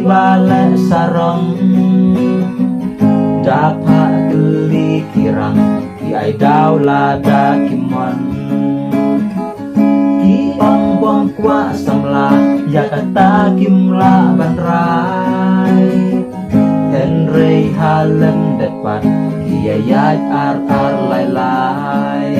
balik sarong dapat geli kirang ki ai dau lada kimon ki ong bong kwa samla ya kata kimla banrai Henry halen depan ki ayat ar lai lai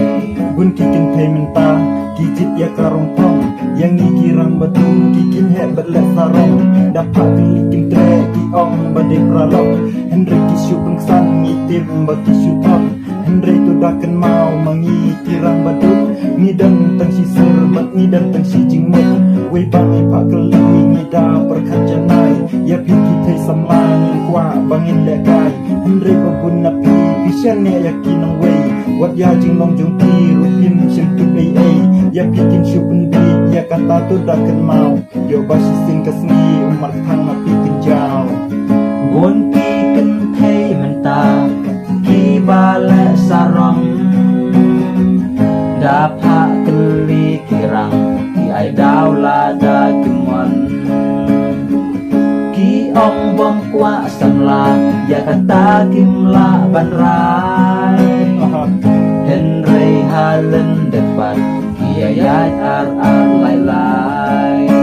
bun kikin thei menta kicit ya karong pong yang ngikirang batung kikin hebat le sarong dapat gelikin tre ki ong badai pralok Henry kisyu pengsan ngitim bakisyu on Henry tu dakan mau mengikirang batung ngidang tang si serbat ngidang tang si jingmut wei bang ipak keli ngida perkat janai ya piki thei samlang kwa bangin le kai Henry babun napi vision ne yakin wei wat ya jing long jong pi rupin sim tu ai ya pikin syupun bi ya kata tu dakan mau yo basi sing kasni umat thang pikin jao bun pikin thei menta ki balik sarong dapat geli kirang ki ai dau lada kimon ki ong bong kwa samla ya kata kimla banrai Henry halen depan ki ayat ar lai lai